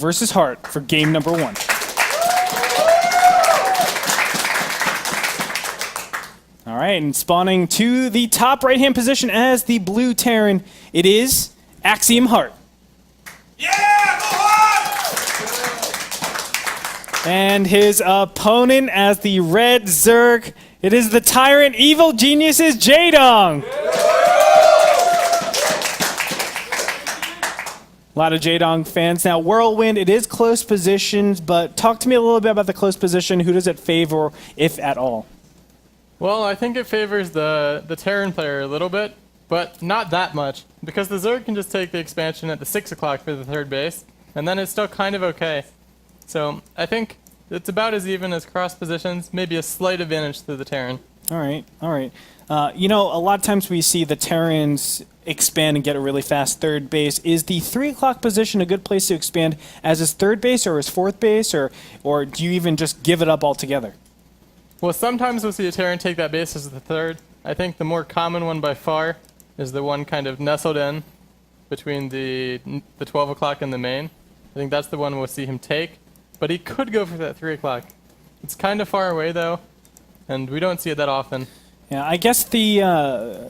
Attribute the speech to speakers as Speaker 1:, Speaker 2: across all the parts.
Speaker 1: versus Hart for game number 1. All right, and spawning to the top right-hand position as the blue Terran, it is Axiom Hart.
Speaker 2: Yeah, go Hart!
Speaker 1: And his opponent as the red Zerg, it is the Tyrant Evil Geniuses Jaedong. A lot of Jaedong fans. Now, Whirlwind, it is close positions, but talk to me a little bit about the close position. Who does it favor, if at all?
Speaker 3: Well, I think it favors the Terran player a little bit, but not that much, because the Zerg can just take the expansion at the 6 o'clock for the third base, and then it's still kind of okay. So I think it's about as even as cross positions, maybe a slight advantage to the Terran.
Speaker 1: All right, all right. You know, a lot of times we see the Terrans expand and get a really fast third base. Is the 3 o'clock position a good place to expand as his third base or his fourth base, or do you even just give it up altogether?
Speaker 3: Well, sometimes we'll see a Terran take that base as the third. I think the more common one by far is the one kind of nestled in between the 12 o'clock and the main. I think that's the one we'll see him take, but he could go for that 3 o'clock. It's kind of far away though, and we don't see it that often.
Speaker 1: Yeah, I guess the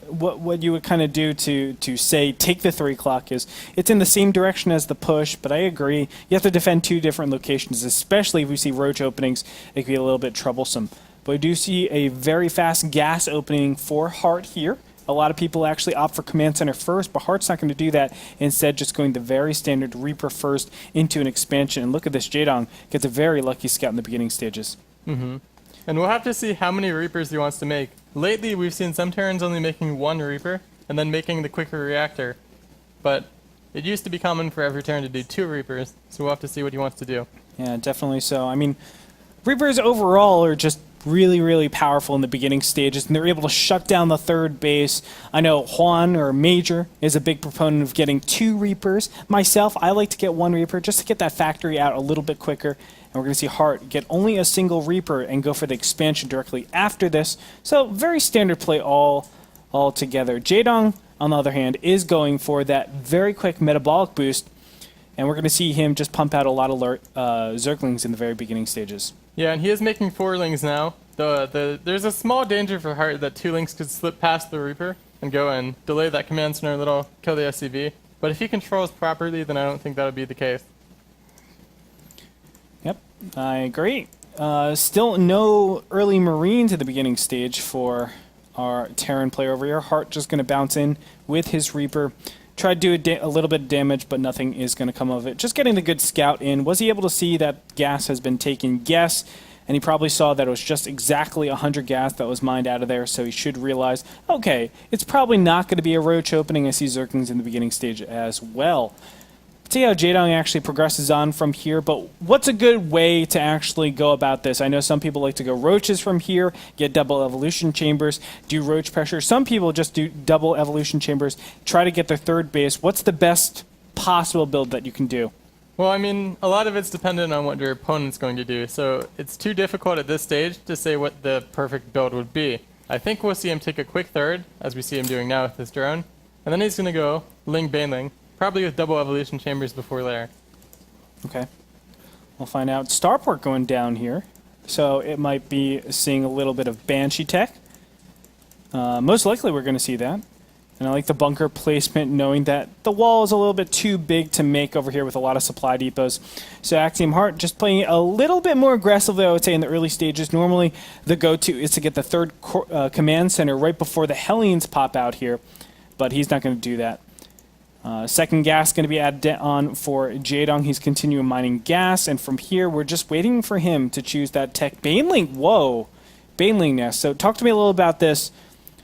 Speaker 1: what you would kind of do to say take the 3 o'clock is it's in the same direction as the push, but I agree. You have to defend 2 different locations, especially if we see roach openings. It can be a little bit troublesome. But we do see a very fast gas opening for Hart here. A lot of people actually opt for Command Center first, but Hart's not going to do that. Instead, just going the very standard Reaper first into an expansion. And look at this, Jaedong gets a very lucky scout in the beginning stages.
Speaker 3: Mm-hmm. And we'll have to see how many Reapers he wants to make. Lately, we've seen some Terrans only making 1 Reaper, and then making the quicker reactor. But it used to be common for every Terran to do 2 Reapers, so we'll have to see what he wants to do.
Speaker 1: Yeah, definitely so. I mean, Reapers overall are just really, really powerful in the beginning stages, and they're able to shut down the third base. I know Juan, or Major, is a big proponent of getting 2 Reapers. Myself, I like to get 1 Reaper just to get that factory out a little bit quicker. And we're going to see Hart get only a single Reaper and go for the expansion directly after this. So very standard play all together. Jaedong, on the other hand, is going for that very quick metabolic boost, and we're going to see him just pump out a lot of Zerglings in the very beginning stages.
Speaker 3: Yeah, and he is making 4 Lings now. There's a small danger for Hart that 2 Lings could slip past the Reaper and go and delay that command center a little, kill the SCV. But if he controls properly, then I don't think that would be the case.
Speaker 1: Yep, I agree. Still no early Marines at the beginning stage for our Terran player over here. Hart just going to bounce in with his Reaper. Tried to do a little bit of damage, but nothing is going to come of it. Just getting the good scout in. Was he able to see that gas has been taken? Yes. And he probably saw that it was just exactly 100 gas that was mined out of there, so he should realize, okay, it's probably not going to be a roach opening. I see Zerglings in the beginning stage as well. See how Jaedong actually progresses on from here, but what's a good way to actually go about this? I know some people like to go roaches from here, get double evolution chambers, do roach pressure. Some people just do double evolution chambers, try to get their third base. What's the best possible build that you can do?
Speaker 3: Well, I mean, a lot of it's dependent on what your opponent's going to do, so it's too difficult at this stage to say what the perfect build would be. I think we'll see him take a quick third, as we see him doing now with this drone, and then he's going to go Ling Baneling. Probably with double evolution chambers before there.
Speaker 1: Okay. We'll find out. Starport going down here. So it might be seeing a little bit of Banshee tech. Most likely we're going to see that. And I like the bunker placement, knowing that the wall is a little bit too big to make over here with a lot of supply depots. So Axiom Hart just playing a little bit more aggressively, I would say, in the early stages. Normally the go-to is to get the third command center right before the Hellions pop out here. But he's not going to do that. Second gas going to be added on for Jaedong. He's continuing mining gas, and from here we're just waiting for him to choose that tech. Baneling, whoa, Baneling nest. So talk to me a little about this.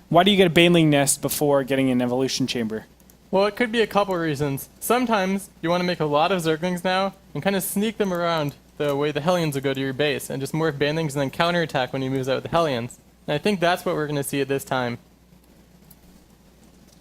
Speaker 1: Why do you get a Baneling nest before getting an evolution chamber?
Speaker 3: Well, it could be a couple reasons. Sometimes you want to make a lot of Zerglings now and kind of sneak them around the way the Hellions will go to your base, and just morph Banelings and then counterattack when he moves out with the Hellions. And I think that's what we're going to see at this time.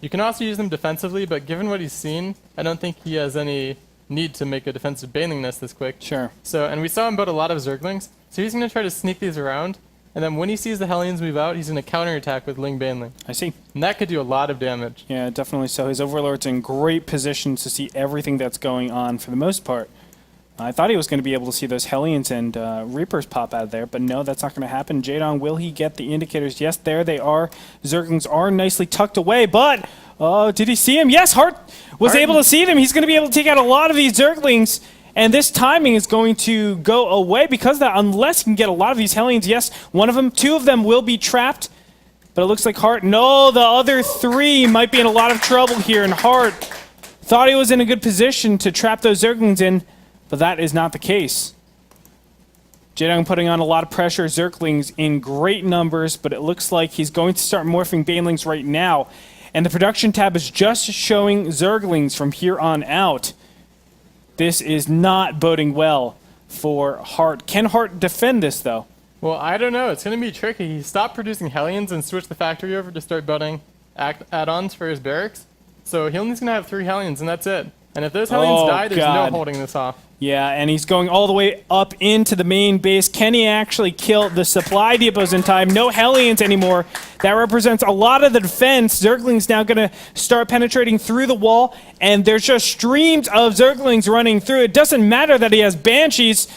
Speaker 3: You can also use them defensively, but given what he's seen, I don't think he has any need to make a defensive Baneling nest this quick.
Speaker 1: Sure.
Speaker 3: So, and we saw him build a lot of Zerglings, so he's going to try to sneak these around, and then when he sees the Hellions move out, he's going to counterattack with Ling Baneling.
Speaker 1: I see.
Speaker 3: And that could do a lot of damage.
Speaker 1: Yeah, definitely so. His Overlord's in great position to see everything that's going on for the most part. I thought he was going to be able to see those Hellions and Reapers pop out of there, but no, that's not going to happen. Jaedong, will he get the indicators? Yes, there they are. Zerglings are nicely tucked away, but did he see him? Yes, Hart was able to see them. He's going to be able to take out a lot of these Zerglings, and this timing is going to go away because of that, unless he can get a lot of these Hellions. Yes, two of them will be trapped, but it looks like Hart, no, the other 3 might be in a lot of trouble here, and Hart thought he was in a good position to trap those Zerglings in, but that is not the case. Jaedong putting on a lot of pressure. Zerglings in great numbers, but it looks like he's going to start morphing Banelings right now. And the production tab is just showing Zerglings from here on out. This is not boding well for Hart. Can Hart defend this, though?
Speaker 3: Well, I don't know. It's going to be tricky. He stopped producing Hellions and switched the factory over to start building add-ons for his barracks. So he's only going to have 3 Hellions, and that's it. And if those Hellions die, there's no holding this off.
Speaker 1: Yeah, and he's going all the way up into the main base. Can he actually kill the supply depots in time? No Hellions anymore. That represents a lot of the defense. Zergling's now going to start penetrating through the wall, and there's just streams of Zerglings running through. It doesn't matter that he has Banshees.